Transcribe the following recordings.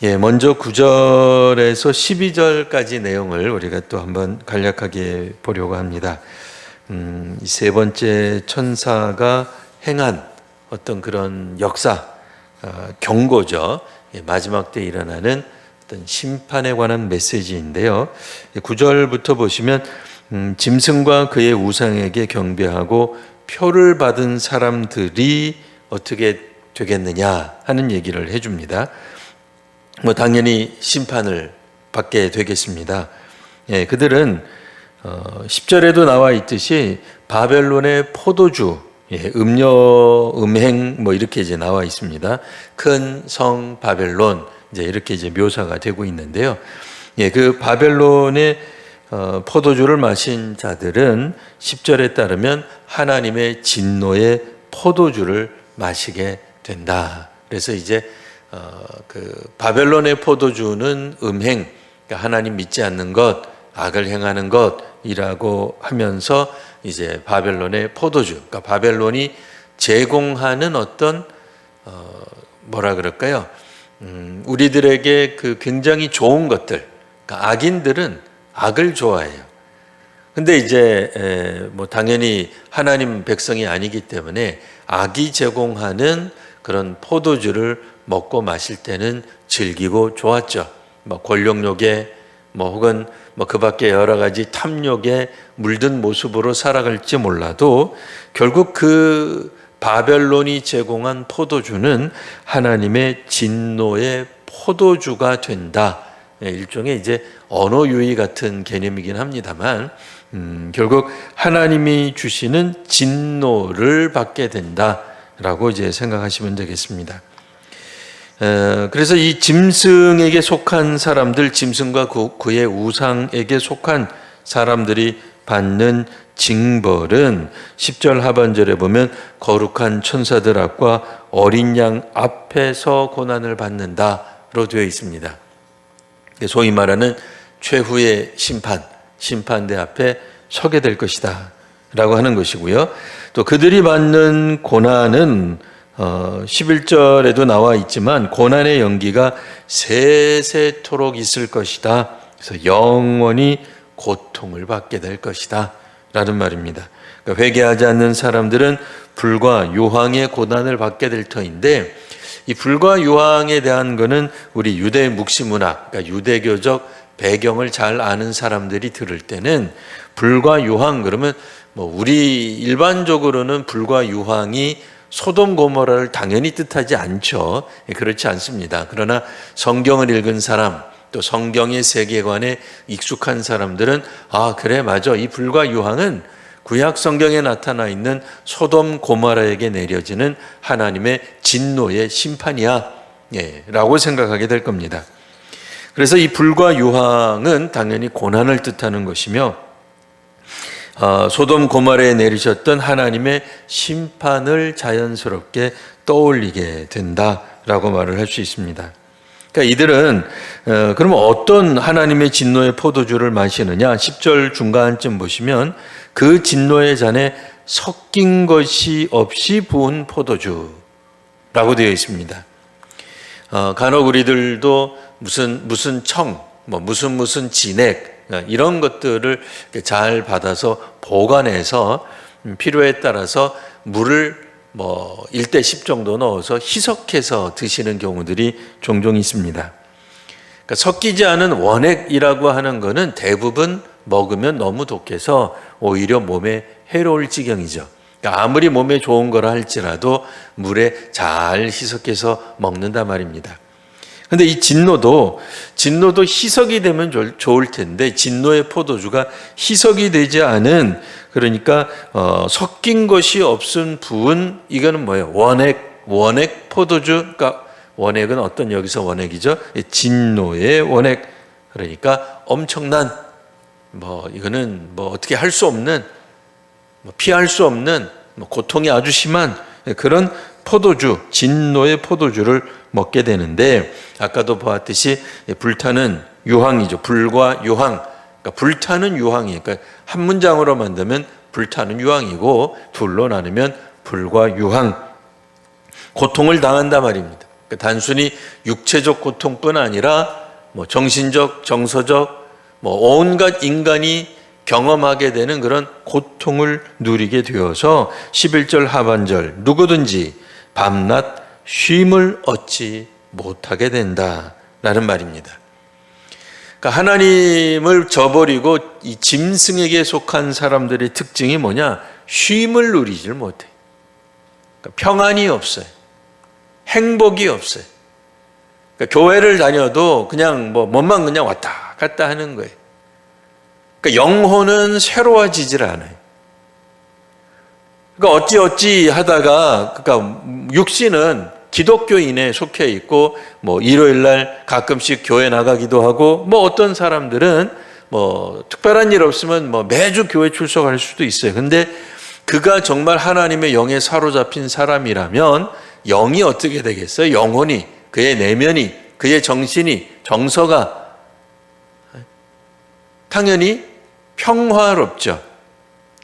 먼저 9절에서 12절까지 내용을 우리가 또 한번 간략하게 보려고 합니다. 이 세 번째 천사가 행한 어떤 그런 역사, 경고죠. 마지막 때 일어나는 어떤 심판에 관한 메시지인데요. 9절부터 보시면 짐승과 그의 우상에게 경배하고 표를 받은 사람들이 어떻게 되겠느냐 하는 얘기를 해줍니다. 당연히 심판을 받게 되겠습니다. 그들은 10절에도 나와 있듯이 바벨론의 포도주, 음료, 음행 이렇게 이제 나와 있습니다. 큰 성 바벨론 이제 이렇게 이제 묘사가 되고 있는데요. 그 바벨론의 포도주를 마신 자들은 10절에 따르면 하나님의 진노의 포도주를 마시게 된다. 그래서 이제 그 바벨론의 포도주는 음행, 그러니까 하나님 믿지 않는 것, 악을 행하는 것이라고 하면서 이제 바벨론의 포도주, 그러니까 바벨론이 제공하는 어떤 뭐라 그럴까요? 우리들에게 그 굉장히 좋은 것들, 그러니까 악인들은 악을 좋아해요. 근데 이제 당연히 하나님 백성이 아니기 때문에 악이 제공하는 그런 포도주를 먹고 마실 때는 즐기고 좋았죠. 권력욕에 혹은 그 밖에 여러 가지 탐욕에 물든 모습으로 살아갈지 몰라도 결국 그 바벨론이 제공한 포도주는 하나님의 진노의 포도주가 된다. 일종의 이제 언어 유희 같은 개념이긴 합니다만 결국 하나님이 주시는 진노를 받게 된다라고 이제 생각하시면 되겠습니다. 그래서 이 짐승에게 속한 사람들, 짐승과 그의 우상에게 속한 사람들이 받는 징벌은 10절 하반절에 보면 거룩한 천사들 앞과 어린 양 앞에서 고난을 받는다로 되어 있습니다. 소위 말하는 최후의 심판대 앞에 서게 될 것이다 라고 하는 것이고요. 또 그들이 받는 고난은 11절에도 나와 있지만 고난의 연기가 세세토록 있을 것이다. 그래서 영원히 고통을 받게 될 것이다 라는 말입니다. 그러니까 회개하지 않는 사람들은 불과 유황의 고난을 받게 될 터인데 이 불과 유황에 대한 거는 우리 유대 묵시문학, 그러니까 유대교적 배경을 잘 아는 사람들이 들을 때는 불과 유황 그러면 우리 일반적으로는 불과 유황이 소돔 고모라를 당연히 뜻하지 않죠. 그렇지 않습니다. 그러나 성경을 읽은 사람, 또 성경의 세계관에 익숙한 사람들은 그래 맞아. 이 불과 유황은 구약 성경에 나타나 있는 소돔 고모라에게 내려지는 하나님의 진노의 심판이야 라고 생각하게 될 겁니다. 그래서 이 불과 유황은 당연히 고난을 뜻하는 것이며 소돔 고모라에 내리셨던 하나님의 심판을 자연스럽게 떠올리게 된다라고 말을 할 수 있습니다. 그러니까 이들은 그러면 어떤 하나님의 진노의 포도주를 마시느냐? 10절 중간쯤 보시면 그 진노의 잔에 섞인 것이 없이 부은 포도주라고 되어 있습니다. 간혹 우리들도 무슨 청, 무슨 진액 이런 것들을 잘 받아서 보관해서 필요에 따라서 물을 1대 10 정도 넣어서 희석해서 드시는 경우들이 종종 있습니다. 그러니까 섞이지 않은 원액이라고 하는 것은 대부분 먹으면 너무 독해서 오히려 몸에 해로울 지경이죠. 그러니까 아무리 몸에 좋은 거라 할지라도 물에 잘 희석해서 먹는단 말입니다. 근데 이 진노도 희석이 되면 좋을 텐데 진노의 포도주가 희석이 되지 않은 그러니까 섞인 것이 없은 부은 이거는 뭐예요? 원액 포도주. 그러니까 원액은 어떤 여기서 원액이죠? 진노의 원액. 그러니까 엄청난 이거는 어떻게 할 수 없는 피할 수 없는 고통이 아주 심한 그런 포도주, 진노의 포도주를 먹게 되는데 아까도 보았듯이 불타는 유황이죠. 불과 유황. 그러니까 불타는 유황이 그러니까 한 문장으로 만들면 불타는 유황이고 둘로 나누면 불과 유황. 고통을 당한단 말입니다. 단순히 육체적 고통뿐 아니라 뭐 정신적, 정서적, 뭐 온갖 인간이 경험하게 되는 그런 고통을 누리게 되어서 11절 하반절 누구든지 밤낮 쉼을 얻지 못하게 된다라는 말입니다. 그러니까 하나님을 저버리고 이 짐승에게 속한 사람들의 특징이 뭐냐? 쉼을 누리질 못해. 그러니까 평안이 없어요. 행복이 없어요. 그러니까 교회를 다녀도 그냥 몸만 그냥 왔다 갔다 하는 거예요. 그러니까 영혼은 새로워지질 않아요. 그러니까 어찌 하다가 그러니까 육신은 기독교인에 속해 있고 일요일 날 가끔씩 교회 나가기도 하고 어떤 사람들은 특별한 일 없으면 매주 교회 출석할 수도 있어요. 근데 그가 정말 하나님의 영에 사로잡힌 사람이라면 영이 어떻게 되겠어요? 영혼이, 그의 내면이, 그의 정신이, 정서가 당연히 평화롭죠.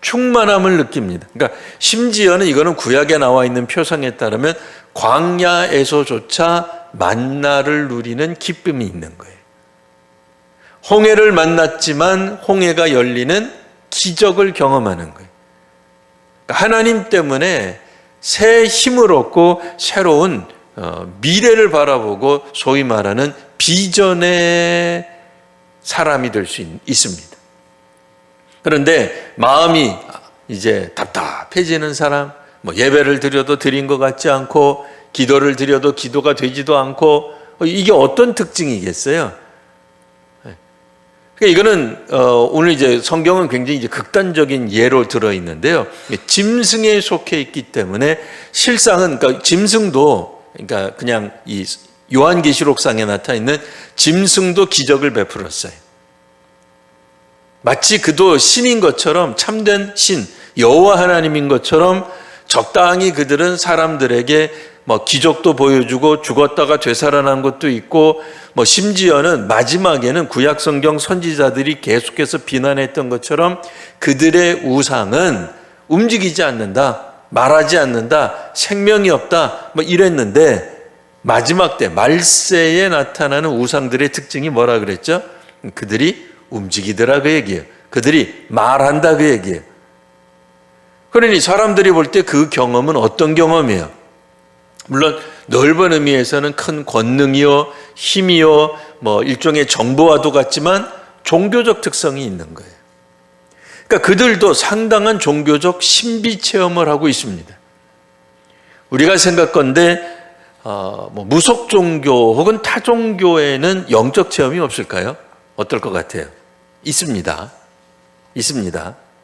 충만함을 느낍니다. 그러니까 심지어는 이거는 구약에 나와 있는 표상에 따르면 광야에서조차 만나를 누리는 기쁨이 있는 거예요. 홍해를 만났지만 홍해가 열리는 기적을 경험하는 거예요. 그러니까 하나님 때문에 새 힘을 얻고 새로운 미래를 바라보고 소위 말하는 비전의 사람이 될 수 있습니다. 그런데 마음이 이제 답답해지는 사람, 예배를 드려도 드린 것 같지 않고 기도를 드려도 기도가 되지도 않고 이게 어떤 특징이겠어요? 그러니까 이거는 오늘 이제 성경은 굉장히 이제 극단적인 예로 들어 있는데요. 짐승에 속해 있기 때문에 실상은 그러니까 짐승도 그러니까 그냥 이 요한계시록상에 나타나 있는 짐승도 기적을 베풀었어요. 마치 그도 신인 것처럼 참된 신 여호와 하나님인 것처럼 적당히 그들은 사람들에게 기적도 보여주고 죽었다가 되살아난 것도 있고 심지어는 마지막에는 구약 성경 선지자들이 계속해서 비난했던 것처럼 그들의 우상은 움직이지 않는다, 말하지 않는다, 생명이 없다 이랬는데 마지막 때 말세에 나타나는 우상들의 특징이 뭐라 그랬죠? 그들이 움직이더라 그 얘기예요. 그들이 말한다 그 얘기예요. 그러니 사람들이 볼 때 그 경험은 어떤 경험이에요? 물론 넓은 의미에서는 큰 권능이요, 힘이요, 일종의 정보와도 같지만 종교적 특성이 있는 거예요. 그러니까 그들도 상당한 종교적 신비 체험을 하고 있습니다. 우리가 생각건대 무속 종교 혹은 타 종교에는 영적 체험이 없을까요? 어떨 것 같아요? 있습니다.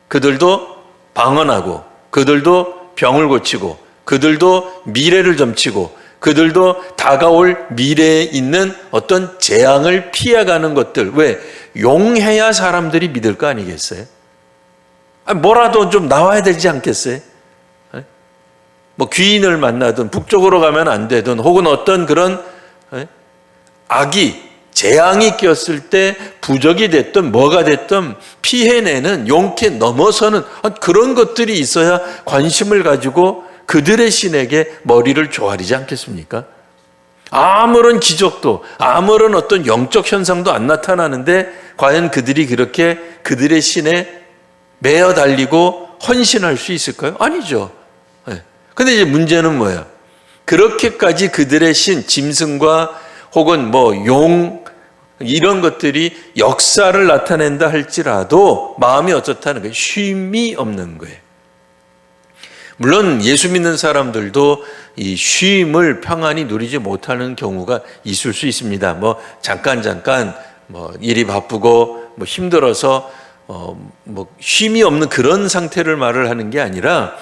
그들도 방언하고, 그들도 병을 고치고, 그들도 미래를 점치고, 그들도 다가올 미래에 있는 어떤 재앙을 피해가는 것들. 왜? 용해야 사람들이 믿을 거 아니겠어요? 뭐라도 좀 나와야 되지 않겠어요? 귀인을 만나든 북쪽으로 가면 안 되든 혹은 어떤 그런 악이 재앙이 꼈을 때 부적이 됐든 뭐가 됐든 피해내는 용케 넘어서는 그런 것들이 있어야 관심을 가지고 그들의 신에게 머리를 조아리지 않겠습니까? 아무런 기적도 아무런 어떤 영적 현상도 안 나타나는데 과연 그들이 그렇게 그들의 신에 매어 달리고 헌신할 수 있을까요? 아니죠. 근데 이제 문제는 뭐예요? 그렇게까지 그들의 신, 짐승과 혹은 용 이런 것들이 역사를 나타낸다 할지라도 마음이 어떻다는 거예요? 쉼이 없는 거예요. 물론 예수 믿는 사람들도 이 쉼을 평안히 누리지 못하는 경우가 있을 수 있습니다. 잠깐 일이 바쁘고 힘들어서 쉼이 없는 그런 상태를 말을 하는 게 아니라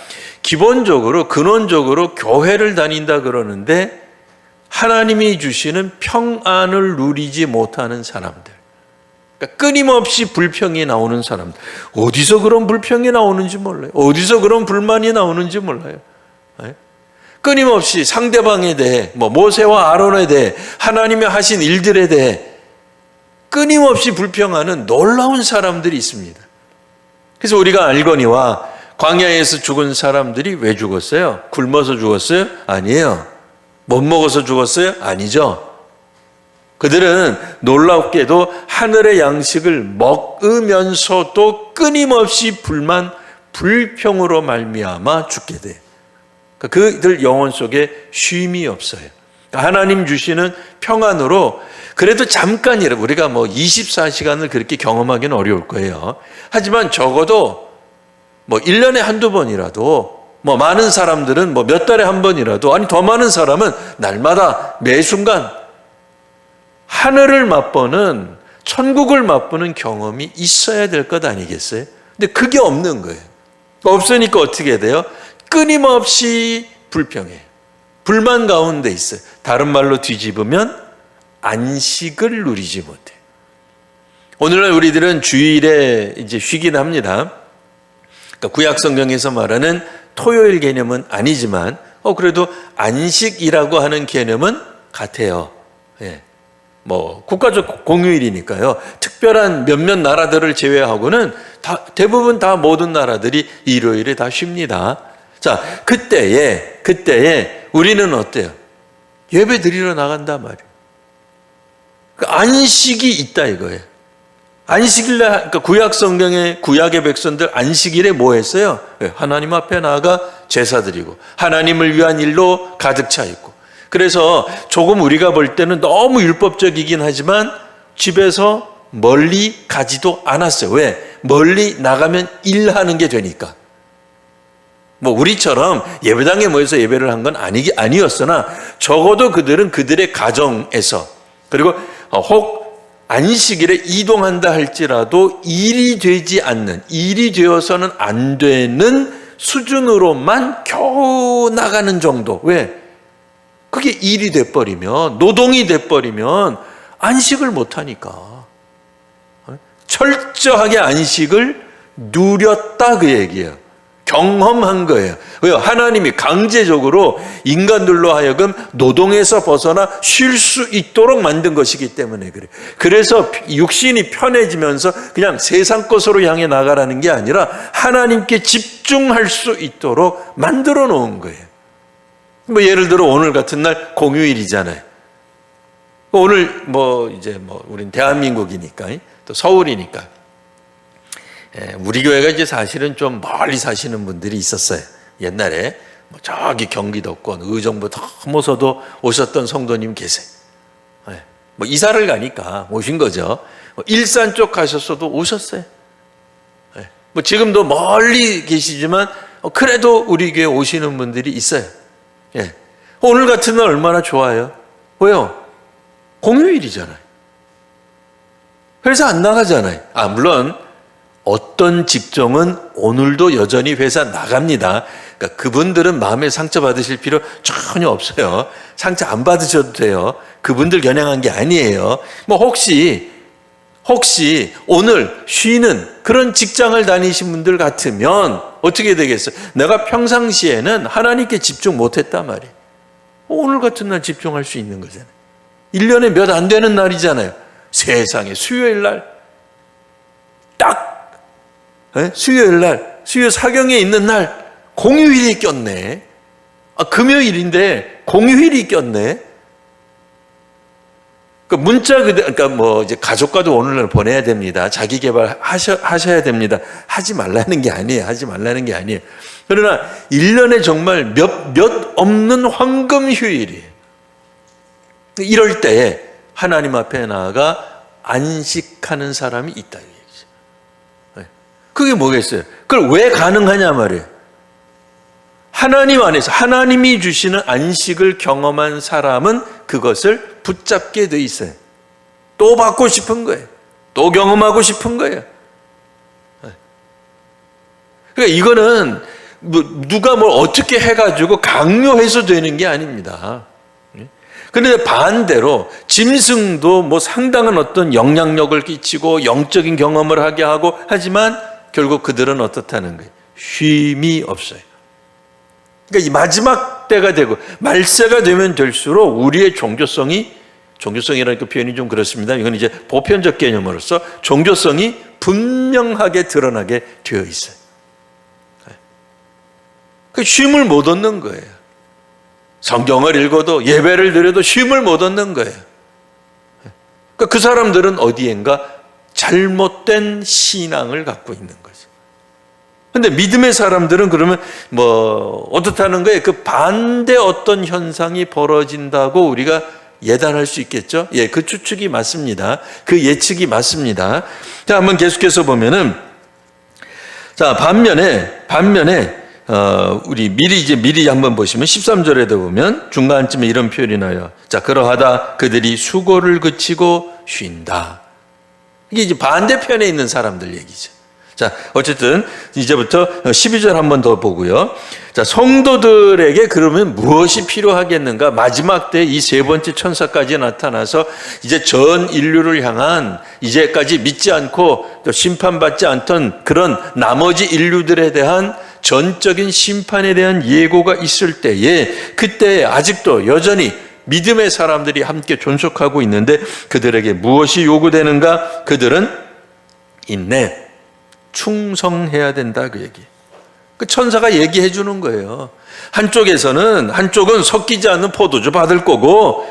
기본적으로 근원적으로 교회를 다닌다 그러는데 하나님이 주시는 평안을 누리지 못하는 사람들, 그러니까 끊임없이 불평이 나오는 사람들, 어디서 그런 불평이 나오는지 몰라요. 어디서 그런 불만이 나오는지 몰라요. 끊임없이 상대방에 대해 모세와 아론에 대해 하나님이 하신 일들에 대해 끊임없이 불평하는 놀라운 사람들이 있습니다. 그래서 우리가 알거니와 광야에서 죽은 사람들이 왜 죽었어요? 굶어서 죽었어요? 아니에요. 못 먹어서 죽었어요? 아니죠. 그들은 놀랍게도 하늘의 양식을 먹으면서도 끊임없이 불평으로 말미암아 죽게 돼요. 그들 영혼 속에 쉼이 없어요. 하나님 주시는 평안으로 그래도 잠깐이라도 우리가 뭐 24시간을 그렇게 경험하기는 어려울 거예요. 하지만 적어도 뭐 1년에 한두 번이라도, 뭐 많은 사람들은 뭐 몇 달에 한 번이라도, 아니 더 많은 사람은 날마다 매 순간 하늘을 맛보는, 천국을 맛보는 경험이 있어야 될 것 아니겠어요? 근데 그게 없는 거예요. 없으니까 어떻게 돼요? 끊임없이 불평해요. 불만 가운데 있어요. 다른 말로 뒤집으면 안식을 누리지 못해요. 오늘날 우리들은 주일에 이제 쉬긴 합니다. 그러니까 구약 성경에서 말하는 토요일 개념은 아니지만, 그래도 안식이라고 하는 개념은 같아요. 예. 뭐 국가적 공휴일이니까요. 특별한 몇몇 나라들을 제외하고는 대부분 다 모든 나라들이 일요일에 다 쉽니다. 자, 그때에 우리는 어때요? 예배 드리러 나간단 말이에요. 안식이 있다 이거예요. 안식일에, 그러니까 구약 성경의 구약의 백성들 안식일에 뭐 했어요? 하나님 앞에 나아가 제사 드리고 하나님을 위한 일로 가득 차 있고. 그래서 조금 우리가 볼 때는 너무 율법적이긴 하지만 집에서 멀리 가지도 않았어요. 왜? 멀리 나가면 일하는 게 되니까. 뭐 우리처럼 예배당에 모여서 예배를 한 건 아니었으나 적어도 그들은 그들의 가정에서, 그리고 혹 안식일에 이동한다 할지라도 일이 되어서는 안 되는 수준으로만 겨우 나가는 정도. 왜? 그게 일이 돼버리면, 노동이 돼버리면 안식을 못하니까. 철저하게 안식을 누렸다 그 얘기예요. 경험한 거예요. 왜요? 하나님이 강제적으로 인간들로 하여금 노동에서 벗어나 쉴 수 있도록 만든 것이기 때문에 그래요. 그래서 육신이 편해지면서 그냥 세상 것으로 향해 나가라는 게 아니라 하나님께 집중할 수 있도록 만들어 놓은 거예요. 뭐 예를 들어 오늘 같은 날 공휴일이잖아요. 오늘 우린 대한민국이니까, 또 서울이니까. 우리 교회가 이제 사실은 좀 멀리 사시는 분들이 있었어요. 옛날에 저기 경기도권 의정부 넘어서도 오셨던 성도님 계세요. 뭐 이사를 가니까 오신 거죠. 일산 쪽 가셨어도 오셨어요. 뭐 지금도 멀리 계시지만 그래도 우리 교회 오시는 분들이 있어요. 오늘 같은 날 얼마나 좋아요. 왜요? 공휴일이잖아요. 회사 안 나가잖아요. 물론 어떤 직종은 오늘도 여전히 회사 나갑니다. 그러니까 그분들은 마음에 상처 받으실 필요 전혀 없어요. 상처 안 받으셔도 돼요. 그분들 겨냥한 게 아니에요. 뭐 혹시 오늘 쉬는 그런 직장을 다니신 분들 같으면 어떻게 되겠어요? 내가 평상시에는 하나님께 집중 못했단 말이에요. 오늘 같은 날 집중할 수 있는 거잖아요. 1년에 몇 안 되는 날이잖아요. 세상에 수요일 날 딱 수요일 날, 수요 사경에 있는 날 공휴일이 꼈네. 금요일인데 공휴일이 꼈네. 그러니까 뭐 이제 가족과도 오늘날 보내야 됩니다. 자기 개발 하셔야 됩니다. 하지 말라는 게 아니에요. 그러나 1년에 정말 몇 없는 황금 휴일이에요. 이럴 때에 하나님 앞에 나아가 안식하는 사람이 있다. 그게 뭐겠어요? 그걸 왜 가능하냐 말이에요. 하나님 안에서 하나님이 주시는 안식을 경험한 사람은 그것을 붙잡게 돼 있어요. 또 받고 싶은 거예요. 또 경험하고 싶은 거예요. 그러니까 이거는 누가 뭘 어떻게 해가지고 강요해서 되는 게 아닙니다. 그런데 반대로 짐승도 뭐 상당한 어떤 영향력을 끼치고 영적인 경험을 하게 하고 하지만 결국 그들은 어떻다는 거예요? 쉼이 없어요. 그러니까 이 마지막 때가 되고 말세가 되면 될수록 우리의 종교성이라는 그 표현이 좀 그렇습니다. 이건 이제 보편적 개념으로서 종교성이 분명하게 드러나게 되어 있어요. 그 쉼을 못 얻는 거예요. 성경을 읽어도 예배를 드려도 쉼을 못 얻는 거예요. 그러니까 그 사람들은 어디엔가 잘못된 신앙을 갖고 있는 거죠. 근데 믿음의 사람들은 그러면 어떻다는 거예요? 그 반대 어떤 현상이 벌어진다고 우리가 예단할 수 있겠죠? 예, 그 추측이 맞습니다. 그 예측이 맞습니다. 자, 한번 계속해서 보면은, 자, 반면에, 우리 미리 한번 보시면 13절에도 보면 중간쯤에 이런 표현이 나요. 자, 그러하다 그들이 수고를 그치고 쉰다. 이게 이제 반대편에 있는 사람들 얘기죠. 자, 어쨌든 이제부터 12절 한번 더 보고요. 자, 성도들에게 그러면 무엇이 필요하겠는가? 마지막 때 이 세 번째 천사까지 나타나서 이제 전 인류를 향한 이제까지 믿지 않고 또 심판받지 않던 그런 나머지 인류들에 대한 전적인 심판에 대한 예고가 있을 때에, 그때 아직도 여전히 믿음의 사람들이 함께 존속하고 있는데 그들에게 무엇이 요구되는가? 그들은 인내, 충성해야 된다, 그 얘기. 그 천사가 얘기해 주는 거예요. 한쪽은 섞이지 않는 포도주 받을 거고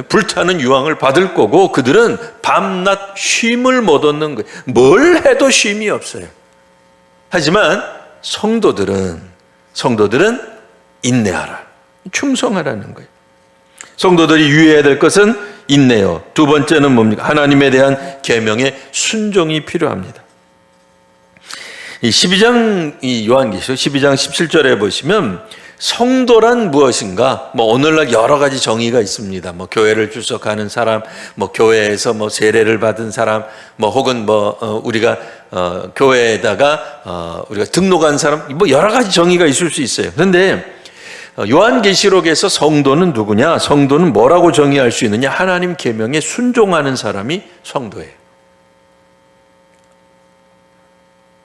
불타는 유황을 받을 거고 그들은 밤낮 쉼을 못 얻는 거예요. 뭘 해도 쉼이 없어요. 하지만 성도들은 인내하라, 충성하라는 거예요. 성도들이 유의해야 될 것은 인내요. 두 번째는 뭡니까? 하나님에 대한 계명에 순종이 필요합니다. 이 12장 요한계시록 12장 17절에 보시면 성도란 무엇인가? 오늘날 여러 가지 정의가 있습니다. 교회를 출석하는 사람, 교회에서 세례를 받은 사람, 혹은 우리가 교회에다가 우리가 등록한 사람, 여러 가지 정의가 있을 수 있어요. 그런데 요한계시록에서 성도는 누구냐? 성도는 뭐라고 정의할 수 있느냐? 하나님 계명에 순종하는 사람이 성도예요.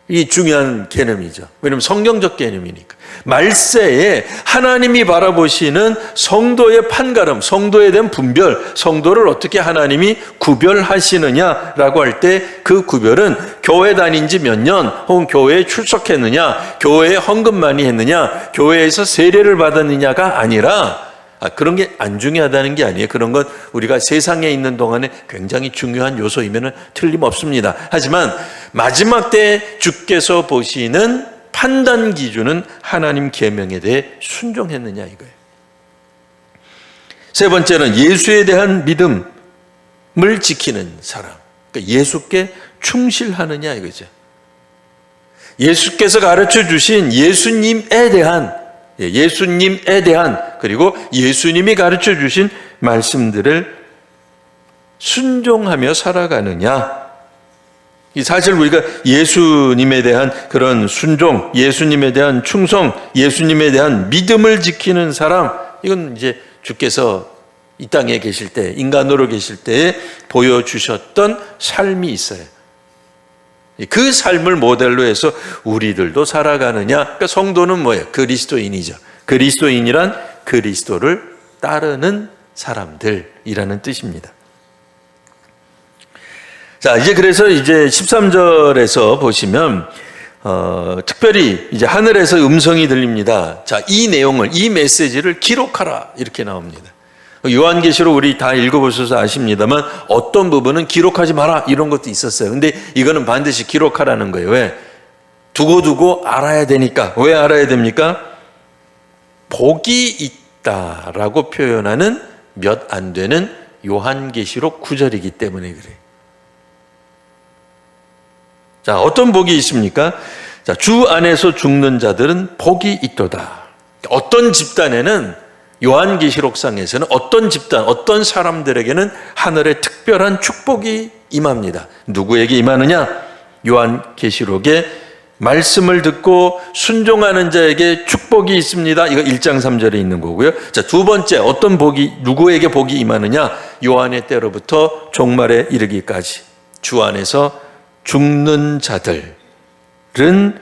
이 중요한 개념이죠. 왜냐하면 성경적 개념이니까. 말세에 하나님이 바라보시는 성도의 판가름, 성도에 대한 분별, 성도를 어떻게 하나님이 구별하시느냐라고 할 때 그 구별은 교회 다닌 지 몇 년, 혹은 교회에 출석했느냐, 교회에 헌금 많이 했느냐, 교회에서 세례를 받았느냐가 아니라, 그런 게 안 중요하다는 게 아니에요. 그런 건 우리가 세상에 있는 동안에 굉장히 중요한 요소이면 틀림없습니다. 하지만 마지막 때 주께서 보시는 판단 기준은 하나님 계명에 대해 순종했느냐 이거예요. 세 번째는 예수에 대한 믿음을 지키는 사람. 그러니까 예수께 충실하느냐 이거죠. 예수께서 가르쳐 주신 예수님에 대한 그리고 예수님이 가르쳐 주신 말씀들을 순종하며 살아가느냐. 사실 우리가 예수님에 대한 그런 순종, 예수님에 대한 충성, 예수님에 대한 믿음을 지키는 사람, 이건 이제 주께서 이 땅에 계실 때, 인간으로 계실 때에 보여주셨던 삶이 있어요. 그 삶을 모델로 해서 우리들도 살아가느냐. 그러니까 성도는 뭐예요? 그리스도인이죠. 그리스도인이란 그리스도를 따르는 사람들이라는 뜻입니다. 자, 그래서 13절에서 보시면, 특별히 이제 하늘에서 음성이 들립니다. 자, 이 내용을, 이 메시지를 기록하라. 이렇게 나옵니다. 요한계시록 우리 다 읽어보셔서 아십니다만 어떤 부분은 기록하지 마라 이런 것도 있었어요. 근데 이거는 반드시 기록하라는 거예요. 왜? 두고두고 알아야 되니까. 왜 알아야 됩니까? 복이 있다라고 표현하는 몇 안 되는 요한계시록 9절이기 때문에 그래요. 자, 어떤 복이 있습니까? 자, 주 안에서 죽는 자들은 복이 있도다. 어떤 집단에는 요한계시록상에서는 어떤 집단, 어떤 사람들에게는 하늘의 특별한 축복이 임합니다. 누구에게 임하느냐? 요한계시록의 말씀을 듣고 순종하는 자에게 축복이 있습니다. 이거 1장 3절에 있는 거고요. 자, 두 번째, 어떤 복이, 누구에게 복이 임하느냐? 요한의 때로부터 종말에 이르기까지 주 안에서 죽는 자들은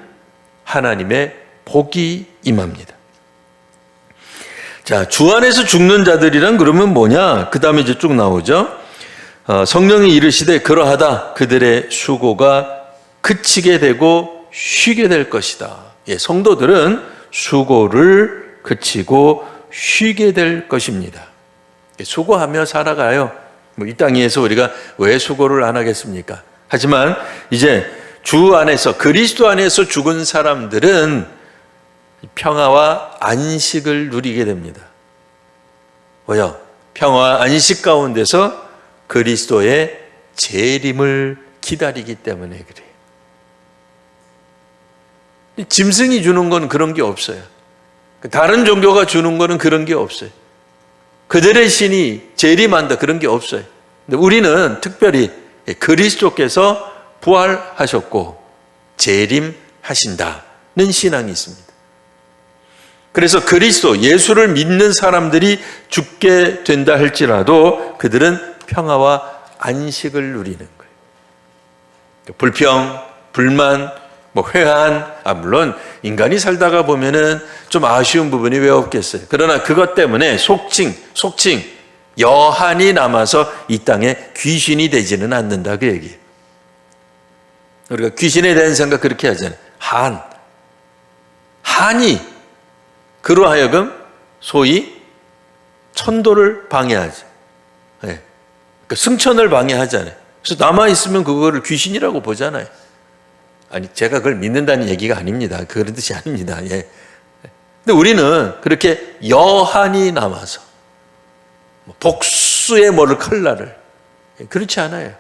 하나님의 복이 임합니다. 자, 주 안에서 죽는 자들이란 그러면 뭐냐? 그 다음에 이제 쭉 나오죠. 성령이 이르시되 그러하다 그들의 수고가 그치게 되고 쉬게 될 것이다. 예, 성도들은 수고를 그치고 쉬게 될 것입니다. 수고하며 살아가요. 이 땅에서 우리가 왜 수고를 안 하겠습니까? 하지만 이제 주 안에서, 그리스도 안에서 죽은 사람들은 평화와 안식을 누리게 됩니다. 뭐요? 평화와 안식 가운데서 그리스도의 재림을 기다리기 때문에 그래요. 짐승이 주는 건 그런 게 없어요. 다른 종교가 주는 거는 그런 게 없어요. 그들의 신이 재림한다, 그런 게 없어요. 근데 우리는 특별히 그리스도께서 부활하셨고 재림하신다는 신앙이 있습니다. 그래서 그리스도, 예수를 믿는 사람들이 죽게 된다 할지라도 그들은 평화와 안식을 누리는 거예요. 불평, 불만, 회한, 물론 인간이 살다가 보면은 좀 아쉬운 부분이 왜 없겠어요. 그러나 그것 때문에 속칭 여한이 남아서 이 땅에 귀신이 되지는 않는다, 그 얘기예요. 우리가 귀신에 대한 생각 그렇게 하잖아요. 한이 그로 하여금 소위 천도를 방해하죠. 네. 그러니까 승천을 방해하잖아요. 그래서 남아있으면 그거를 귀신이라고 보잖아요. 아니, 제가 그걸 믿는다는 얘기가 아닙니다. 그런 뜻이 아닙니다. 예. 근데 우리는 그렇게 여한이 남아서 복수의 칼날을, 그렇지 않아요.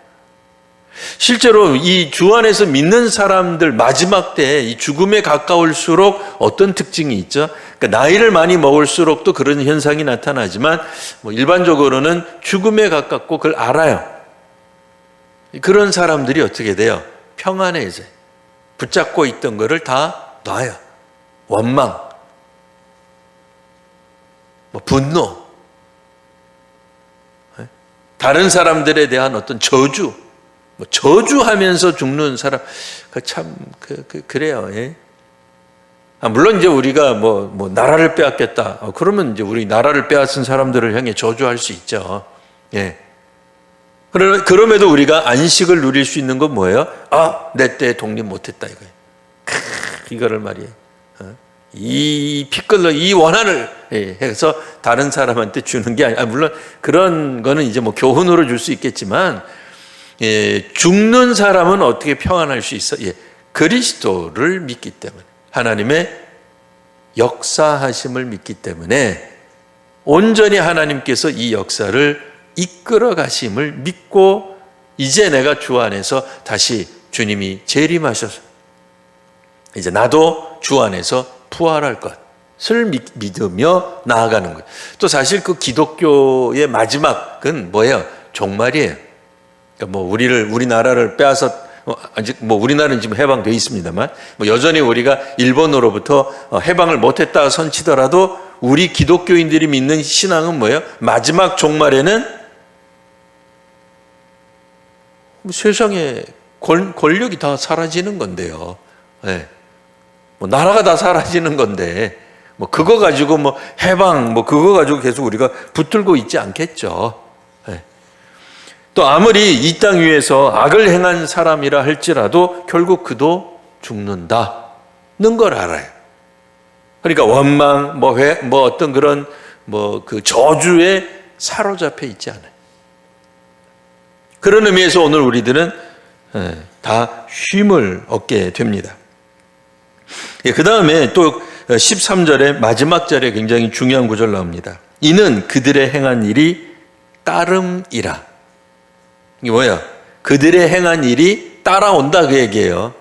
실제로 이 주 안에서 믿는 사람들 마지막 때에 이 죽음에 가까울수록 어떤 특징이 있죠? 그러니까 나이를 많이 먹을수록 또 그런 현상이 나타나지만 일반적으로는 죽음에 가깝고 그걸 알아요. 그런 사람들이 어떻게 돼요? 평안해져요. 붙잡고 있던 거를 다 놔요. 원망, 분노, 다른 사람들에 대한 어떤 저주하면서 죽는 사람, 그래요. 예? 물론 이제 우리가 나라를 빼앗겠다. 그러면 이제 우리 나라를 빼앗은 사람들을 향해 저주할 수 있죠. 예. 그럼에도 우리가 안식을 누릴 수 있는 건 뭐예요? 내 때에 독립 못했다, 이거예요. 이거를 말이에요. 이 피끌러, 이 원한을 해서 다른 사람한테 주는 게 아니라, 물론 그런 거는 이제 교훈으로 줄 수 있겠지만, 죽는 사람은 어떻게 평안할 수 있어? 그리스도를 믿기 때문에, 하나님의 역사하심을 믿기 때문에 온전히 하나님께서 이 역사를 이끌어 가심을 믿고, 이제 내가 주 안에서 다시 주님이 재림하셔서 이제 나도 주 안에서 부활할 것을 믿으며 나아가는 것. 또 사실 그 기독교의 마지막은 뭐예요? 종말이에요. 그러니까 우리나라를 빼앗아, 아직 우리나라는 지금 해방되어 있습니다만, 여전히 우리가 일본으로부터 해방을 못했다 선치더라도 우리 기독교인들이 믿는 신앙은 뭐예요? 마지막 종말에는 세상에 권력이 다 사라지는 건데요. 네. 나라가 다 사라지는 건데, 그거 가지고 해방, 그거 가지고 계속 우리가 붙들고 있지 않겠죠. 네. 또 아무리 이 땅 위에서 악을 행한 사람이라 할지라도 결국 그도 죽는다는 걸 알아요. 그러니까 원망, 어떤 그런 그 저주에 사로잡혀 있지 않아요. 그런 의미에서 오늘 우리들은 다 쉼을 얻게 됩니다. 그 다음에 또 13절의 마지막 절에 굉장히 중요한 구절 나옵니다. 이는 그들의 행한 일이 따름이라. 이게 뭐야? 그들의 행한 일이 따라온다, 그 얘기예요.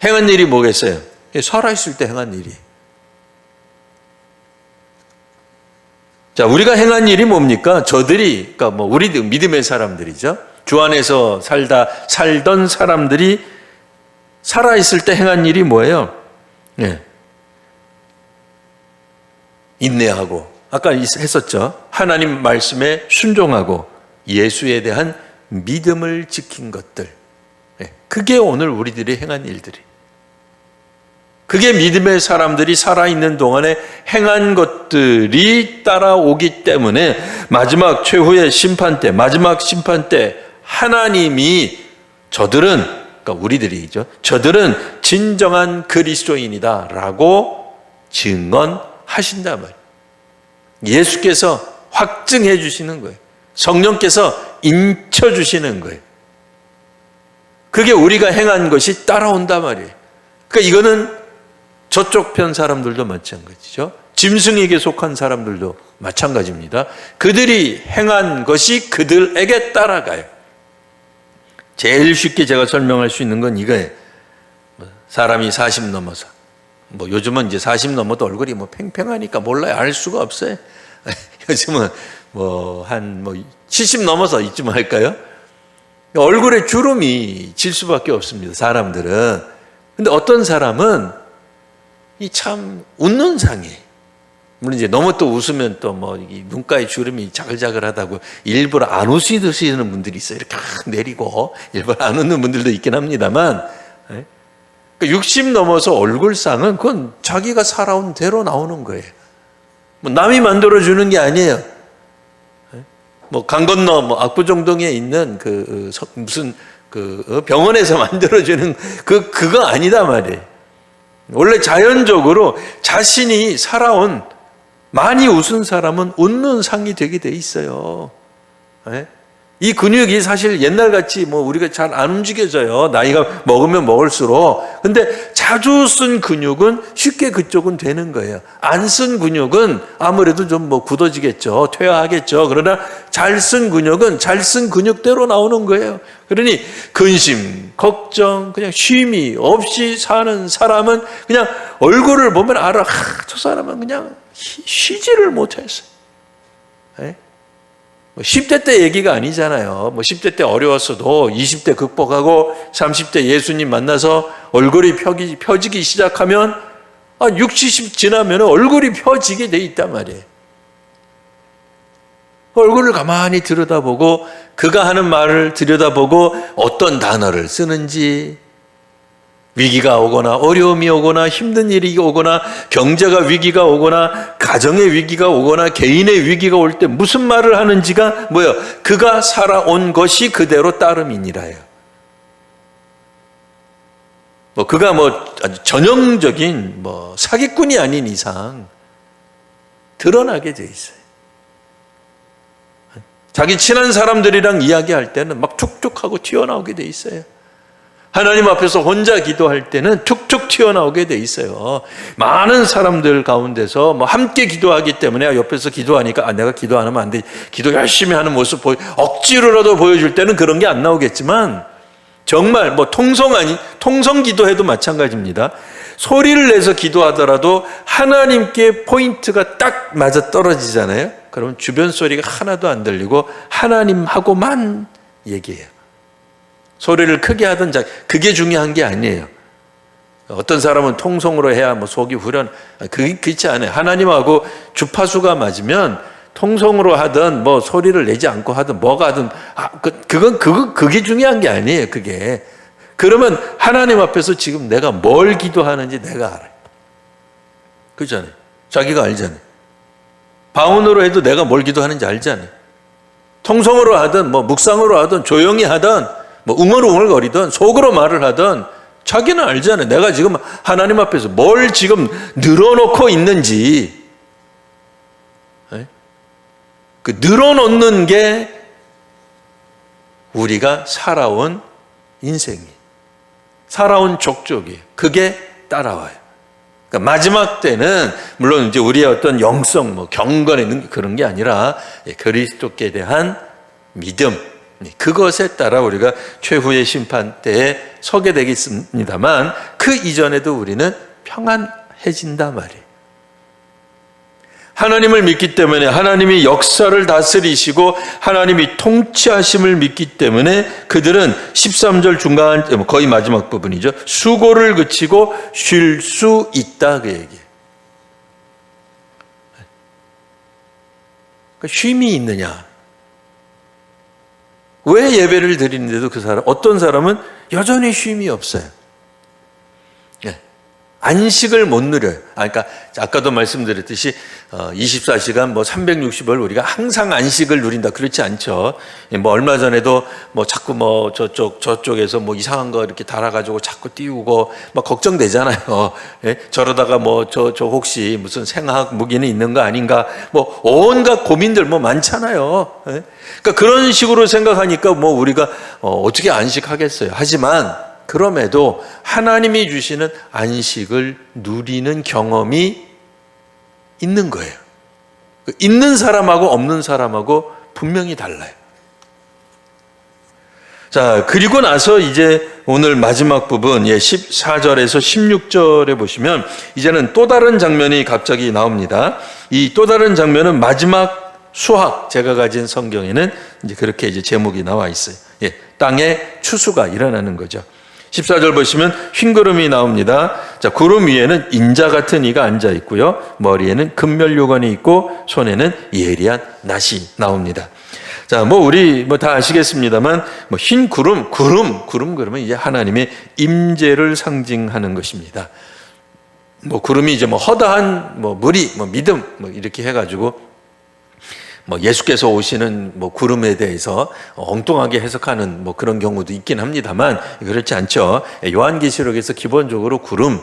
행한 일이 뭐겠어요? 살아있을 때 행한 일이. 자, 우리가 행한 일이 뭡니까? 그러니까 우리 믿음의 사람들이죠. 주 안에서 살던 사람들이 살아있을 때 행한 일이 뭐예요? 인내하고, 아까 했었죠. 하나님 말씀에 순종하고 예수에 대한 믿음을 지킨 것들. 그게 오늘 우리들이 행한 일들이. 그게 믿음의 사람들이 살아있는 동안에 행한 것들이 따라오기 때문에 마지막 최후의 심판 때, 마지막 심판 때 하나님이 그러니까 우리들이죠. 저들은 진정한 그리스도인이다 라고 증언하실 하신단 말이에요. 예수께서 확증해 주시는 거예요. 성령께서 인쳐 주시는 거예요. 그게 우리가 행한 것이 따라온단 말이에요. 그러니까 이거는 저쪽 편 사람들도 마찬가지죠. 짐승에게 속한 사람들도 마찬가지입니다. 그들이 행한 것이 그들에게 따라가요. 제일 쉽게 제가 설명할 수 있는 건 이거예요. 사람이 40 넘어서, 요즘은 이제 40 넘어도 얼굴이 팽팽하니까 몰라요. 알 수가 없어요. 요즘은 70 넘어서 이쯤 할까요? 얼굴에 주름이 질 수밖에 없습니다. 사람들은. 근데 어떤 사람은 이 참 웃는 상이에요. 물론 이제 너무 또 웃으면 또 눈가에 주름이 자글자글하다고 일부러 안 웃으시는 분들이 있어요. 이렇게 내리고 일부러 안 웃는 분들도 있긴 합니다만, 60 넘어서 얼굴상은 그건 자기가 살아온 대로 나오는 거예요. 남이 만들어주는 게 아니에요. 강 건너 압구정동에 있는 무슨 병원에서 만들어주는 그거 아니다 말이에요. 원래 자연적으로 자신이 살아온, 많이 웃은 사람은 웃는 상이 되게 돼 있어요. 이 근육이 사실 옛날같이 우리가 잘 안 움직여져요. 나이가 먹으면 먹을수록. 근데 자주 쓴 근육은 쉽게 그쪽은 되는 거예요. 안 쓴 근육은 아무래도 좀 굳어지겠죠. 퇴화하겠죠. 그러나 잘 쓴 근육은 잘 쓴 근육대로 나오는 거예요. 그러니 근심, 걱정, 그냥 쉼이 없이 사는 사람은 그냥 얼굴을 보면 알아. 저 사람은 그냥 쉬지를 못했어요. 10대 때 얘기가 아니잖아요. 10대 때 어려웠어도 20대 극복하고 30대 예수님 만나서 얼굴이 펴지기 시작하면 60, 70 지나면 얼굴이 펴지게 돼 있단 말이에요. 얼굴을 가만히 들여다보고 그가 하는 말을 들여다보고 어떤 단어를 쓰는지, 위기가 오거나 어려움이 오거나 힘든 일이 오거나 경제가 위기가 오거나 가정의 위기가 오거나 개인의 위기가 올 때 무슨 말을 하는지가 그가 살아온 것이 그대로 따름이니라요. 그가 아주 전형적인 사기꾼이 아닌 이상 드러나게 돼 있어요. 자기 친한 사람들이랑 이야기할 때는 막 툭툭 하고 튀어나오게 돼 있어요. 하나님 앞에서 혼자 기도할 때는 툭툭 튀어나오게 돼 있어요. 많은 사람들 가운데서 함께 기도하기 때문에 옆에서 기도하니까 내가 기도 안 하면 안 돼. 기도 열심히 하는 모습 억지로라도 보여줄 때는 그런 게 안 나오겠지만, 정말 통성 기도해도 마찬가지입니다. 소리를 내서 기도하더라도 하나님께 포인트가 딱 맞아 떨어지잖아요. 그러면 주변 소리가 하나도 안 들리고 하나님하고만 얘기해요. 소리를 크게 하든 그게 중요한 게 아니에요. 어떤 사람은 통성으로 해야 속이 후련, 그렇지 않아요. 하나님하고 주파수가 맞으면 통성으로 하든 소리를 내지 않고 하든 뭐가 하든 그게 중요한 게 아니에요. 그게. 그러면 하나님 앞에서 지금 내가 뭘 기도하는지 내가 알아요. 그렇잖아요. 자기가 알잖아요. 방언으로 해도 내가 뭘 기도하는지 알잖아요. 통성으로 하든 묵상으로 하든 조용히 하든 웅얼웅얼거리든 속으로 말을 하든 자기는 알잖아요. 내가 지금 하나님 앞에서 뭘 지금 늘어놓고 있는지. 그 늘어놓는 게 우리가 살아온 인생이에요. 살아온 족적이에요. 그게 따라와요. 그러니까 마지막 때는 물론 이제 우리의 어떤 영성, 경건의 그런 게 아니라 그리스도께 대한 믿음, 그것에 따라 우리가 최후의 심판 때에 서게 되겠습니다만, 그 이전에도 우리는 평안해진단 말이에요. 하나님을 믿기 때문에, 하나님이 역사를 다스리시고 하나님이 통치하심을 믿기 때문에 그들은 13절 중간 거의 마지막 부분이죠. 수고를 그치고 쉴 수 있다, 그 얘기예요. 그러니까 쉼이 있느냐? 왜 예배를 드리는데도 어떤 사람은 여전히 쉼이 없어요. 안식을 못 누려요. 그러니까 아까도 말씀드렸듯이 24시간 뭐 360을 우리가 항상 안식을 누린다 그렇지 않죠. 뭐 얼마 전에도 뭐 자꾸 뭐 저쪽에서 뭐 이상한 거 이렇게 달아가지고 자꾸 띄우고 막 걱정되잖아요. 예? 저러다가 뭐 저 혹시 무슨 생학 무기는 있는 거 아닌가 뭐 온갖 고민들 뭐 많잖아요. 예? 그러니까 그런 식으로 생각하니까 뭐 우리가 어떻게 안식하겠어요. 하지만 그럼에도 하나님이 주시는 안식을 누리는 경험이 있는 거예요. 있는 사람하고 없는 사람하고 분명히 달라요. 자, 그리고 나서 이제 오늘 마지막 부분 14절에서 16절에 보시면 이제는 또 다른 장면이 갑자기 나옵니다. 이 또 다른 장면은 마지막 수학, 제가 가진 성경에는 이제 그렇게 이제 제목이 나와 있어요. 땅에 추수가 일어나는 거죠. 14절 보시면 흰 구름이 나옵니다. 자, 구름 위에는 인자 같은 이가 앉아 있고요. 머리에는 금면류관이 있고 손에는 예리한 낫이 나옵니다. 자, 뭐 우리 뭐 다 아시겠습니다만 뭐 흰 구름 그러면 이제 하나님의 임재를 상징하는 것입니다. 뭐 구름이 이제 뭐 허다한 뭐 무리, 뭐 믿음 뭐 이렇게 해가지고 뭐 예수께서 오시는 뭐 구름에 대해서 엉뚱하게 해석하는 뭐 그런 경우도 있긴 합니다만 그렇지 않죠. 요한계시록에서 기본적으로 구름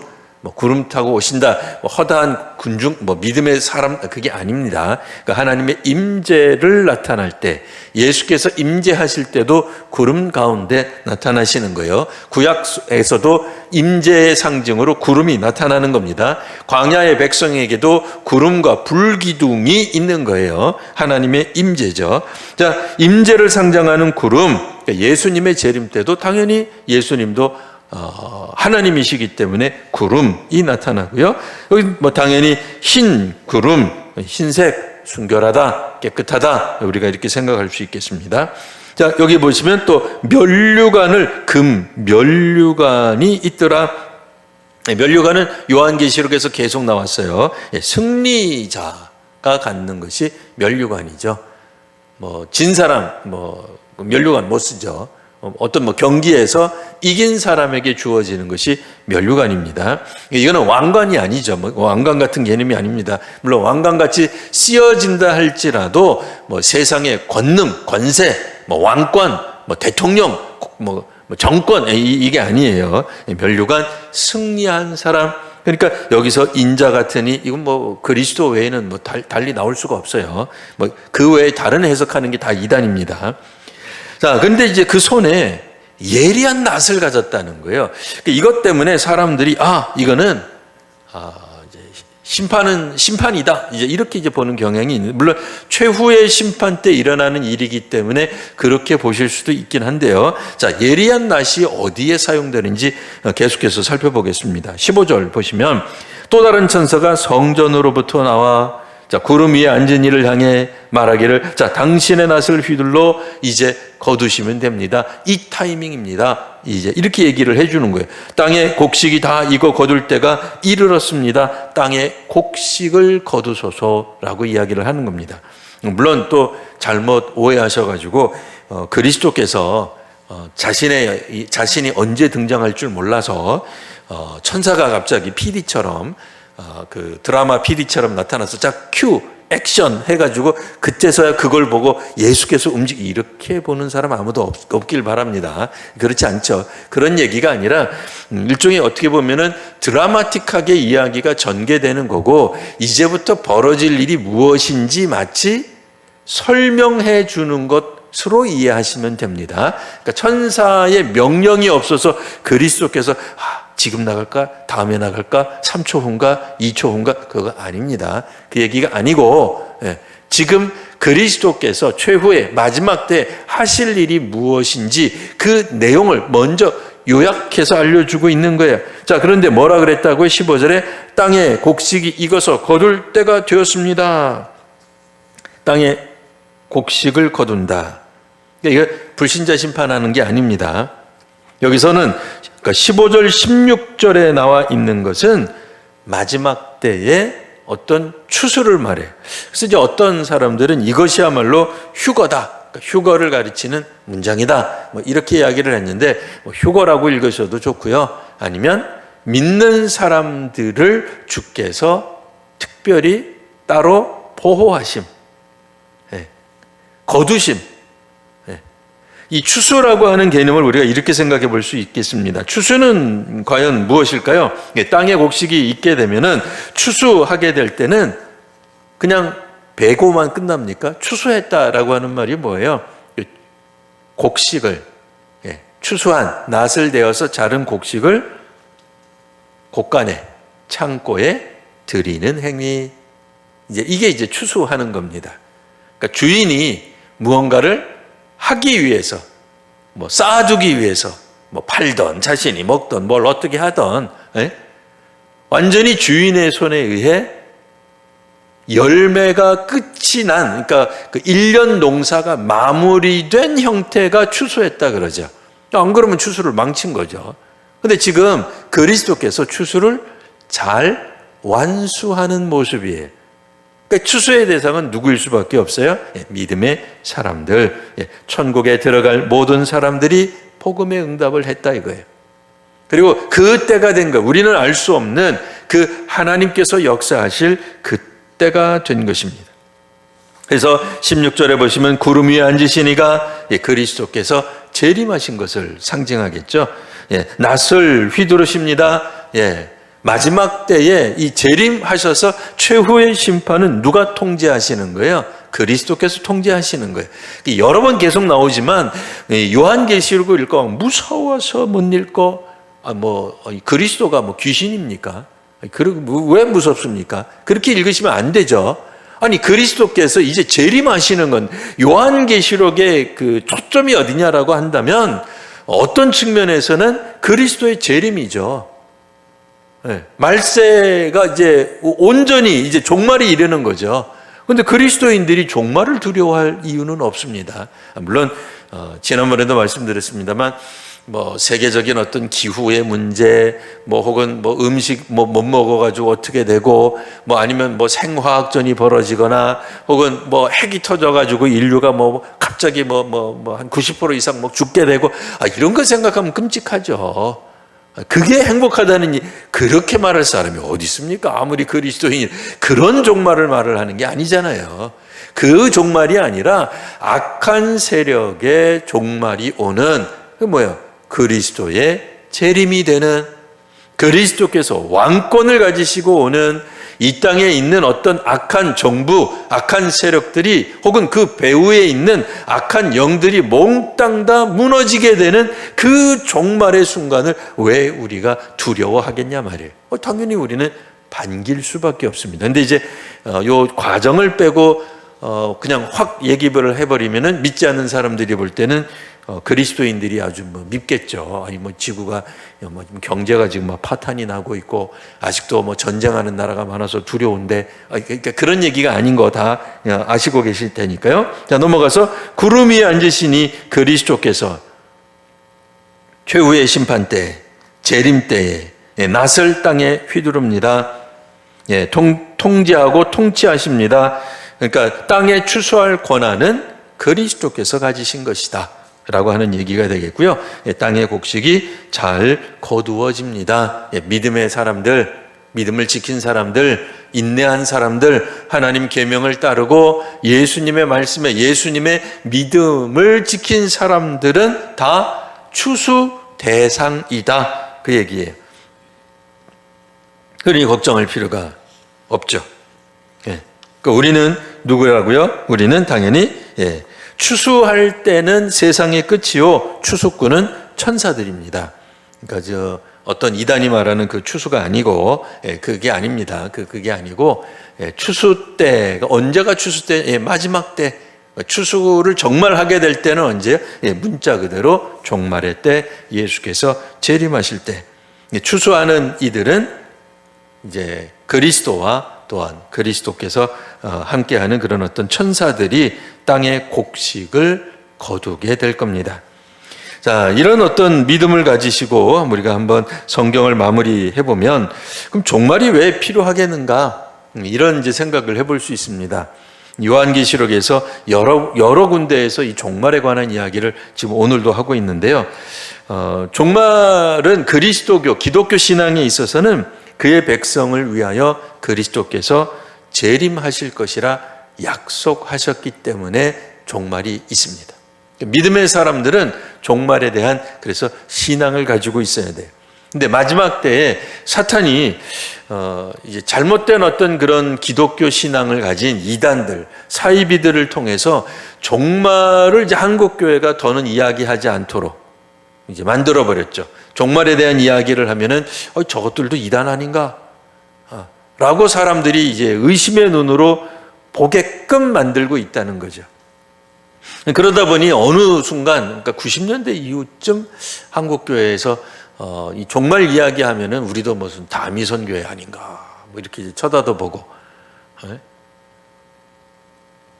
타고 오신다, 뭐 허다한 군중, 뭐 믿음의 사람 그게 아닙니다. 그러니까 하나님의 임재를 나타날 때 예수께서 임재하실 때도 구름 가운데 나타나시는 거예요. 구약에서도 임재의 상징으로 구름이 나타나는 겁니다. 광야의 백성에게도 구름과 불기둥이 있는 거예요. 하나님의 임재죠. 자, 임재를 상징하는 구름, 그러니까 예수님의 재림 때도 당연히 예수님도 하나님이시기 때문에 구름이 나타나고요. 여기 뭐 당연히 흰 구름, 흰색, 순결하다, 깨끗하다 우리가 이렇게 생각할 수 있겠습니다. 자, 여기 보시면 또 면류관을 면류관이 있더라. 면류관은 요한계시록에서 계속 나왔어요. 승리자가 갖는 것이 면류관이죠. 뭐 진 사람 면류관 못 쓰죠. 어떤 뭐 경기에서 이긴 사람에게 주어지는 것이 면류관입니다. 이거는 왕관이 아니죠. 뭐 왕관 같은 개념이 아닙니다. 물론 왕관같이 씌어진다 할지라도 뭐 세상의 권능, 권세, 뭐 왕권, 뭐 대통령, 뭐 정권 이게 아니에요. 면류관 승리한 사람. 그러니까 여기서 인자 같으니 이건 뭐 그리스도 외에는 뭐 달리 나올 수가 없어요. 뭐 그 외에 다른 해석하는 게 다 이단입니다. 자, 근데 이제 그 손에 예리한 낫을 가졌다는 거예요. 이것 때문에 사람들이 이거는 이제 심판이다. 이제 이렇게 이제 보는 경향이 있는. 물론 최후의 심판 때 일어나는 일이기 때문에 그렇게 보실 수도 있긴 한데요. 자, 예리한 낫이 어디에 사용되는지 계속해서 살펴보겠습니다. 15절 보시면 또 다른 천사가 성전으로부터 나와 자, 구름 위에 앉은 이를 향해 말하기를 자, 당신의 낫을 휘둘러 이제 거두시면 됩니다. 이 타이밍입니다. 이제 이렇게 얘기를 해주는 거예요. 땅의 곡식이 다 익어 거둘 때가 이르렀습니다. 땅의 곡식을 거두소서라고 이야기를 하는 겁니다. 물론 또 잘못 오해하셔가지고 그리스도께서 자신이 언제 등장할 줄 몰라서 천사가 갑자기 PD처럼 그 드라마 PD처럼 나타나서 자, 큐, 액션 해가지고 그때서야 그걸 보고 예수께서 이렇게 보는 사람 아무도 없길 바랍니다. 그렇지 않죠. 그런 얘기가 아니라 일종의 어떻게 보면은 드라마틱하게 이야기가 전개되는 거고 이제부터 벌어질 일이 무엇인지 마치 설명해 주는 것으로 이해하시면 됩니다. 그러니까 천사의 명령이 없어서 그리스도께서 지금 나갈까? 다음에 나갈까? 3초 후인가? 2초 후인가? 그거 아닙니다. 그 얘기가 아니고 지금 그리스도께서 최후의 마지막 때 하실 일이 무엇인지 그 내용을 먼저 요약해서 알려주고 있는 거예요. 자, 그런데 뭐라 그랬다고요? 15절에 땅에 곡식이 익어서 거둘 때가 되었습니다. 땅에 곡식을 거둔다. 이게 불신자 심판하는 게 아닙니다. 여기서는 15절, 16절에 나와 있는 것은 마지막 때에 어떤 추수를 말해요. 그래서 이제 어떤 사람들은 이것이야말로 휴거다. 그러니까 휴거를 가르치는 문장이다. 뭐 이렇게 이야기를 했는데 휴거라고 읽으셔도 좋고요. 아니면 믿는 사람들을 주께서 특별히 따로 보호하심, 거두심. 이 추수라고 하는 개념을 우리가 이렇게 생각해 볼 수 있겠습니다. 추수는 과연 무엇일까요? 땅에 곡식이 있게 되면은 추수하게 될 때는 그냥 베고만 끝납니까? 추수했다라고 하는 말이 뭐예요? 곡식을, 추수한 낫을 되어서 자른 곡식을 곳간에, 창고에 드리는 행위. 이게 이제 추수하는 겁니다. 그러니까 주인이 무언가를 하기 위해서, 뭐 쌓아두기 위해서, 뭐 팔던, 자신이 먹던, 뭘 어떻게 하던, 완전히 주인의 손에 의해 열매가 끝이 난, 그러니까 그 1년 농사가 마무리된 형태가 추수했다 그러죠. 안 그러면 추수를 망친 거죠. 근데 지금 그리스도께서 추수를 잘 완수하는 모습이에요. 그러니까 추수의 대상은 누구일 수밖에 없어요? 믿음의 사람들, 천국에 들어갈 모든 사람들이 복음의 응답을 했다 이거예요. 그리고 그 때가 된 거, 우리는 알 수 없는 그 하나님께서 역사하실 그 때가 된 것입니다. 그래서 16절에 보시면 구름 위에 앉으시니가 그리스도께서 재림하신 것을 상징하겠죠. 낫을 휘두르십니다. 마지막 때에 이 재림하셔서 최후의 심판은 누가 통제하시는 거예요? 그리스도께서 통제하시는 거예요. 여러 번 계속 나오지만 요한계시록을 읽고 무서워서 못 읽고 그리스도가 귀신입니까? 왜 무섭습니까? 그렇게 읽으시면 안 되죠. 아니 그리스도께서 이제 재림하시는 건 요한계시록의 그 초점이 어디냐라고 한다면 어떤 측면에서는 그리스도의 재림이죠. 말세가 이제 온전히 이제 종말이 이르는 거죠. 그런데 그리스도인들이 종말을 두려워할 이유는 없습니다. 물론 지난번에도 말씀드렸습니다만 세계적인 어떤 기후의 문제, 혹은 음식 못 먹어가지고 어떻게 되고, 아니면 생화학전이 벌어지거나, 혹은 핵이 터져가지고 인류가 갑자기 한 90% 이상 죽게 되고, 이런 거 생각하면 끔찍하죠. 그게 행복하다는 그렇게 말할 사람이 어디 있습니까? 아무리 그리스도인이 그런 종말을 말을 하는 게 아니잖아요. 그 종말이 아니라 악한 세력의 종말이 오는 그 뭐예요? 그리스도의 재림이 되는, 그리스도께서 왕권을 가지시고 오는, 이 땅에 있는 어떤 악한 정부, 악한 세력들이 혹은 그 배후에 있는 악한 영들이 몽땅 다 무너지게 되는 그 종말의 순간을 왜 우리가 두려워하겠냐 말이에요. 당연히 우리는 반길 수밖에 없습니다. 근데 이제 요 과정을 빼고 그냥 확 얘기를 해버리면은 믿지 않는 사람들이 볼 때는 그리스도인들이 아주 밉겠죠. 아니 지구가 경제가 지금 파탄이 나고 있고 아직도 전쟁하는 나라가 많아서 두려운데, 그러니까 그런 얘기가 아닌 거 다 아시고 계실 테니까요. 자, 넘어가서 구름 위에 앉으시니 그리스도께서 최후의 심판 때, 재림 때에 낫을 땅에 휘두릅니다. 통제하고 통치하십니다. 그러니까 땅에 추수할 권한은 그리스도께서 가지신 것이다 라고 하는 얘기가 되겠고요. 땅의 곡식이 잘 거두어집니다. 믿음의 사람들, 믿음을 지킨 사람들, 인내한 사람들, 하나님 계명을 따르고 예수님의 말씀에 예수님의 믿음을 지킨 사람들은 다 추수 대상이다, 그 얘기예요. 그러니 걱정할 필요가 없죠. 그러니까 우리는 누구라고요? 우리는 당연히 추수할 때는 세상의 끝이요, 추수꾼은 천사들입니다. 그러니까 어떤 이단이 말하는 그 추수가 아니고, 그게 아닙니다. 그게 아니고, 추수 때가 언제가 추수 때? 마지막 때. 추수를 정말 하게 될 때는 언제? 문자 그대로 종말의 때, 예수께서 재림하실 때. 추수하는 이들은 이제 그리스도와 또한 그리스도께서 함께하는 그런 어떤 천사들이 땅의 곡식을 거두게 될 겁니다. 자, 이런 어떤 믿음을 가지시고 우리가 한번 성경을 마무리해 보면, 그럼 종말이 왜 필요하겠는가? 이런 이제 생각을 해볼 수 있습니다. 요한계시록에서 여러 군데에서 이 종말에 관한 이야기를 지금 오늘도 하고 있는데요. 종말은 그리스도교, 기독교 신앙에 있어서는 그의 백성을 위하여 그리스도께서 재림하실 것이라 약속하셨기 때문에 종말이 있습니다. 믿음의 사람들은 종말에 대한 그래서 신앙을 가지고 있어야 돼요. 근데 마지막 때에 사탄이 이제 잘못된 어떤 그런 기독교 신앙을 가진 이단들, 사이비들을 통해서 종말을 이제 한국 교회가 더는 이야기하지 않도록 이제 만들어 버렸죠. 종말에 대한 이야기를 하면은 저것들도 이단 아닌가? 라고 사람들이 이제 의심의 눈으로 보게끔 만들고 있다는 거죠. 그러다 보니 어느 순간, 그러니까 90년대 이후쯤 한국 교회에서 이 종말 이야기하면은 우리도 무슨 다미선 교회 아닌가? 뭐 이렇게 쳐다도 보고.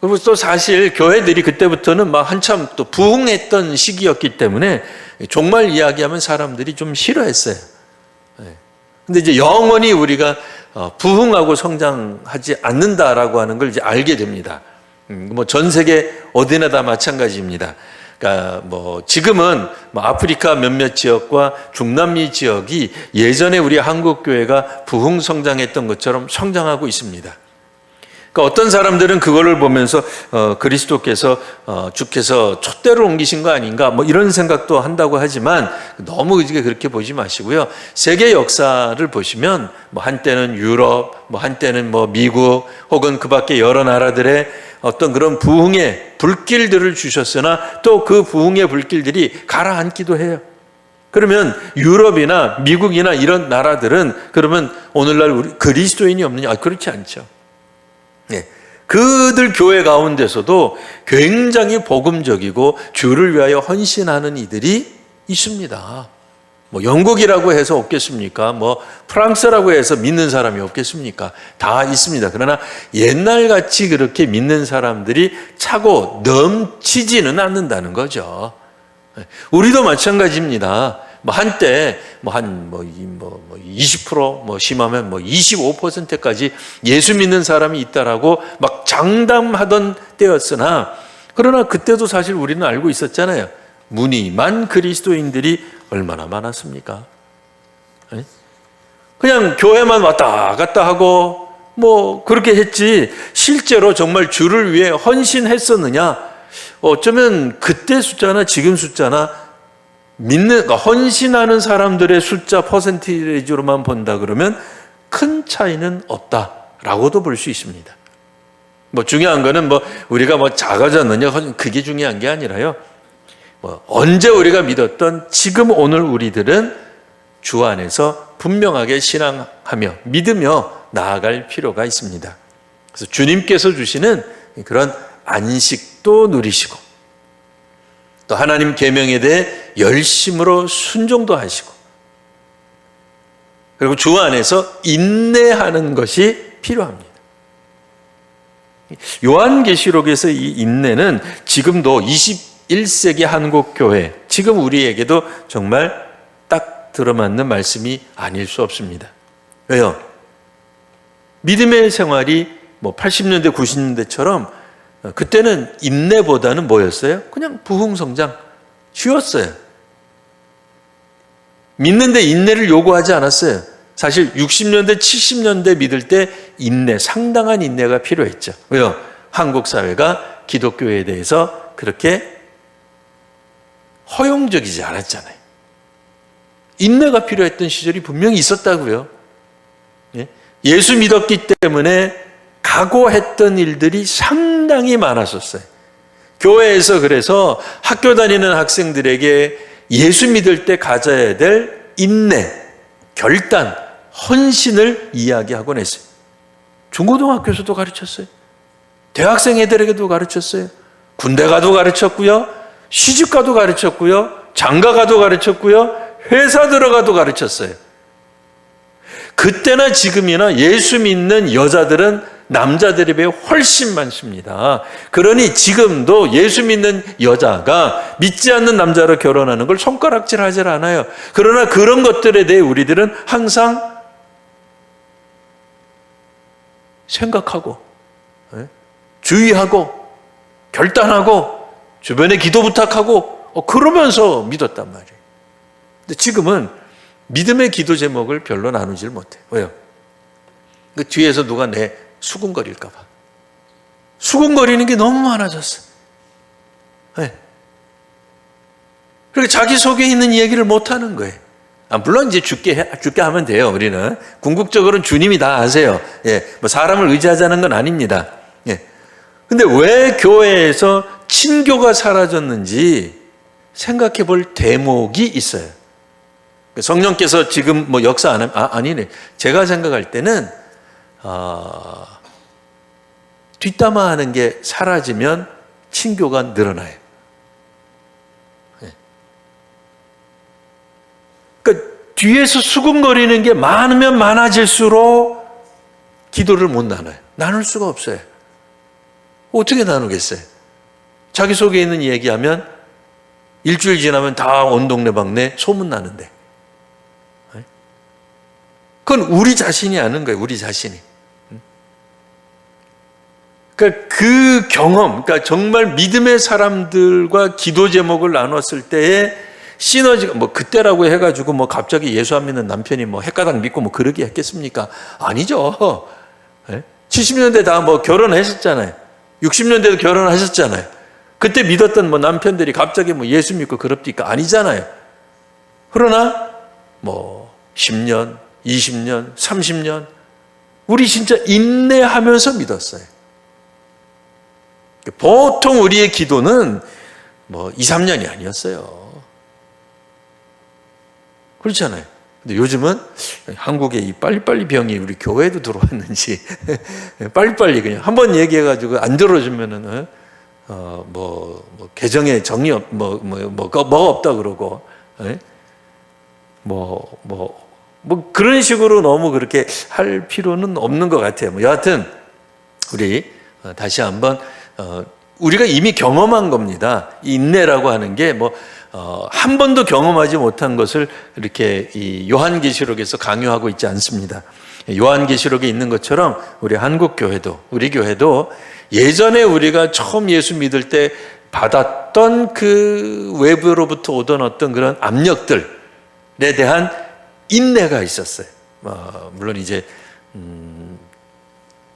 그리고 또 사실 교회들이 그때부터는 막 한참 또 부흥했던 시기였기 때문에 종말 이야기하면 사람들이 좀 싫어했어요. 근데 이제 영원히 우리가 부흥하고 성장하지 않는다라고 하는 걸 이제 알게 됩니다. 뭐 전 세계 어디나 다 마찬가지입니다. 그러니까 뭐 지금은 뭐 아프리카 몇몇 지역과 중남미 지역이 예전에 우리 한국 교회가 부흥 성장했던 것처럼 성장하고 있습니다. 그러니까 어떤 사람들은 그거를 보면서 그리스도께서 주께서 촛대를 옮기신 거 아닌가 뭐 이런 생각도 한다고 하지만 너무 그렇게 보지 마시고요. 세계 역사를 보시면 뭐 한때는 유럽, 뭐 한때는 뭐 미국 혹은 그 밖에 여러 나라들의 어떤 그런 부흥의 불길들을 주셨으나 또 그 부흥의 불길들이 가라앉기도 해요. 그러면 유럽이나 미국이나 이런 나라들은 그러면 오늘날 우리 그리스도인이 없느냐? 그렇지 않죠. 네. 그들 교회 가운데서도 굉장히 복음적이고 주를 위하여 헌신하는 이들이 있습니다. 뭐 영국이라고 해서 없겠습니까? 뭐 프랑스라고 해서 믿는 사람이 없겠습니까? 다 있습니다. 그러나 옛날같이 그렇게 믿는 사람들이 차고 넘치지는 않는다는 거죠. 우리도 마찬가지입니다. 뭐 한때 한 20% 뭐 심하면 25%까지 예수 믿는 사람이 있다라고 막 장담하던 때였으나 그러나 그때도 사실 우리는 알고 있었잖아요. 무늬만 그리스도인들이 얼마나 많았습니까? 그냥 교회만 왔다 갔다 하고 뭐 그렇게 했지 실제로 정말 주를 위해 헌신했었느냐? 어쩌면 그때 숫자나 지금 숫자나 헌신하는 사람들의 숫자 퍼센티지로만 본다 그러면 큰 차이는 없다라고도 볼 수 있습니다. 뭐 중요한 거는 우리가 작아졌느냐 그게 중요한 게 아니라요. 언제 우리가 믿었던 지금 오늘 우리들은 주 안에서 분명하게 신앙하며 믿으며 나아갈 필요가 있습니다. 그래서 주님께서 주시는 그런 안식도 누리시고 또 하나님 계명에 대해 열심으로 순종도 하시고 그리고 주 안에서 인내하는 것이 필요합니다. 요한계시록에서 이 인내는 지금도 21세기 한국교회 지금 우리에게도 정말 딱 들어맞는 말씀이 아닐 수 없습니다. 왜요? 믿음의 생활이 80년대 90년대처럼 그때는 인내보다는 뭐였어요? 그냥 부흥성장, 쉬웠어요. 믿는데 인내를 요구하지 않았어요. 사실 60년대, 70년대 믿을 때 인내, 상당한 인내가 필요했죠. 왜요? 한국 사회가 기독교에 대해서 그렇게 허용적이지 않았잖아요. 인내가 필요했던 시절이 분명히 있었다고요. 예수 믿었기 때문에 각오했던 일들이 상당히 많았었어요. 교회에서 그래서 학교 다니는 학생들에게 예수 믿을 때 가져야 될 인내, 결단, 헌신을 이야기하곤 했어요. 중고등학교에서도 가르쳤어요. 대학생 애들에게도 가르쳤어요. 군대 가도 가르쳤고요. 시집 가도 가르쳤고요. 장가 가도 가르쳤고요. 회사 들어가도 가르쳤어요. 그때나 지금이나 예수 믿는 여자들은 남자들에 비해 훨씬 많습니다. 그러니 지금도 예수 믿는 여자가 믿지 않는 남자로 결혼하는 걸 손가락질하지 않아요. 그러나 그런 것들에 대해 우리들은 항상 생각하고 주의하고 결단하고 주변에 기도 부탁하고 그러면서 믿었단 말이에요. 근데 지금은 믿음의 기도 제목을 별로 나누질 못해요. 왜요? 그 뒤에서 누가 내 수군거릴까 봐. 수군거리는 게 너무 많아졌어. 네. 그리고 자기 속에 있는 이야기를 못하는 거예요. 물론 이제 죽게 하면 돼요. 우리는 궁극적으로는 주님이 다 아세요. 예, 뭐 사람을 의지하자는 건 아닙니다. 예. 근데 왜 교회에서 친교가 사라졌는지 생각해 볼 대목이 있어요. 성령께서 지금 뭐 역사 안 하면 아니네. 제가 생각할 때는 뒷담화하는 게 사라지면 친교가 늘어나요. 그러니까 뒤에서 수군거리는 게 많으면 많아질수록 기도를 못 나눠요. 나눌 수가 없어요. 어떻게 나누겠어요? 자기 속에 있는 얘기하면 일주일 지나면 다 온 동네방네 소문나는데. 그건 우리 자신이 아는 거예요. 우리 자신이. 그러니까 그 경험, 그러니까 정말 믿음의 사람들과 기도 제목을 나눴을 때의 시너지가 뭐 그때라고 해가지고 뭐 갑자기 예수 안 믿는 남편이 뭐 헷가닥 믿고 뭐 그러게 했겠습니까? 아니죠. 70년대 다 뭐 결혼하셨잖아요. 60년대도 결혼하셨잖아요. 그때 믿었던 뭐 남편들이 갑자기 뭐 예수 믿고 그럽니까? 아니잖아요. 그러나 뭐 10년, 20년, 30년 우리 진짜 인내하면서 믿었어요. 보통 우리의 기도는 뭐 2, 3년이 아니었어요. 그렇잖아요. 근데 요즘은 한국에 이 빨리빨리 병이 우리 교회에도 들어왔는지 빨리빨리 그냥 한번 얘기해가지고 안 들어주면은 뭐 개정에 정이 뭐가 없다 그러고 뭐 그런 식으로 너무 그렇게 할 필요는 없는 것 같아요. 뭐 여하튼 우리 다시 한번 우리가 이미 경험한 겁니다. 인내라고 하는 게 한 번도 경험하지 못한 것을 이렇게 이 요한계시록에서 강요하고 있지 않습니다. 요한계시록에 있는 것처럼 우리 한국 교회도, 우리 교회도 예전에 우리가 처음 예수 믿을 때 받았던 그 외부로부터 오던 어떤 그런 압력들에 대한 인내가 있었어요. 물론 이제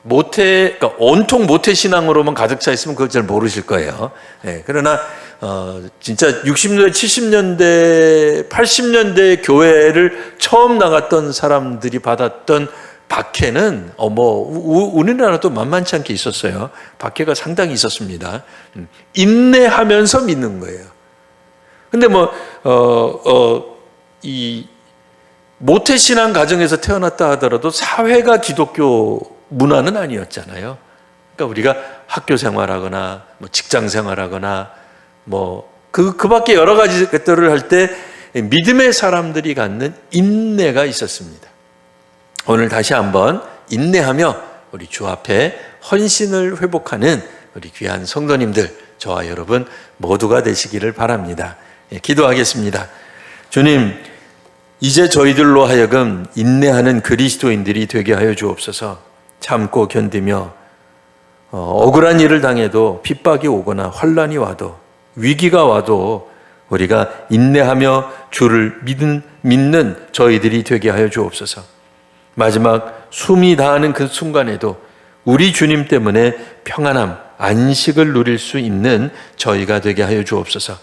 그러니까 온통 모태 신앙으로만 가득 차 있으면 그걸 잘 모르실 거예요. 네, 그러나 진짜 60년대, 70년대, 80년대 교회를 처음 나갔던 사람들이 받았던 박해는 우리나라도 만만치 않게 있었어요. 박해가 상당히 있었습니다. 인내하면서 믿는 거예요. 근데 이 모태신앙 가정에서 태어났다 하더라도 사회가 기독교 문화는 아니었잖아요. 그러니까 우리가 학교 생활하거나 직장 생활하거나 그 밖에 여러 가지 것들을 할 때 믿음의 사람들이 갖는 인내가 있었습니다. 오늘 다시 한번 인내하며 우리 주 앞에 헌신을 회복하는 우리 귀한 성도님들, 저와 여러분 모두가 되시기를 바랍니다. 기도하겠습니다. 주님, 이제 저희들로 하여금 인내하는 그리스도인들이 되게 하여 주옵소서. 참고 견디며 억울한 일을 당해도 핍박이 오거나 환난이 와도 위기가 와도 우리가 인내하며 주를 믿는 저희들이 되게 하여 주옵소서. 마지막 숨이 다하는 그 순간에도 우리 주님 때문에 평안함, 안식을 누릴 수 있는 저희가 되게 하여 주옵소서.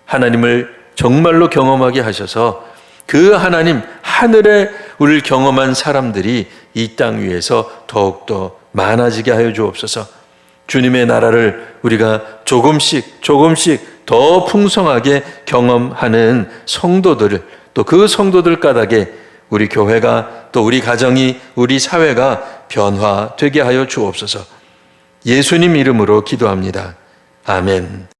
하나님을 정말로 경험하게 하셔서 그 하나님, 하늘에 우리를 경험한 사람들이 이 땅 위에서 더욱더 많아지게 하여 주옵소서. 주님의 나라를 우리가 조금씩 더 풍성하게 경험하는 성도들을, 또 그 성도들 까닭에 우리 교회가, 또 우리 가정이, 우리 사회가 변화되게 하여 주옵소서. 예수님 이름으로 기도합니다. 아멘.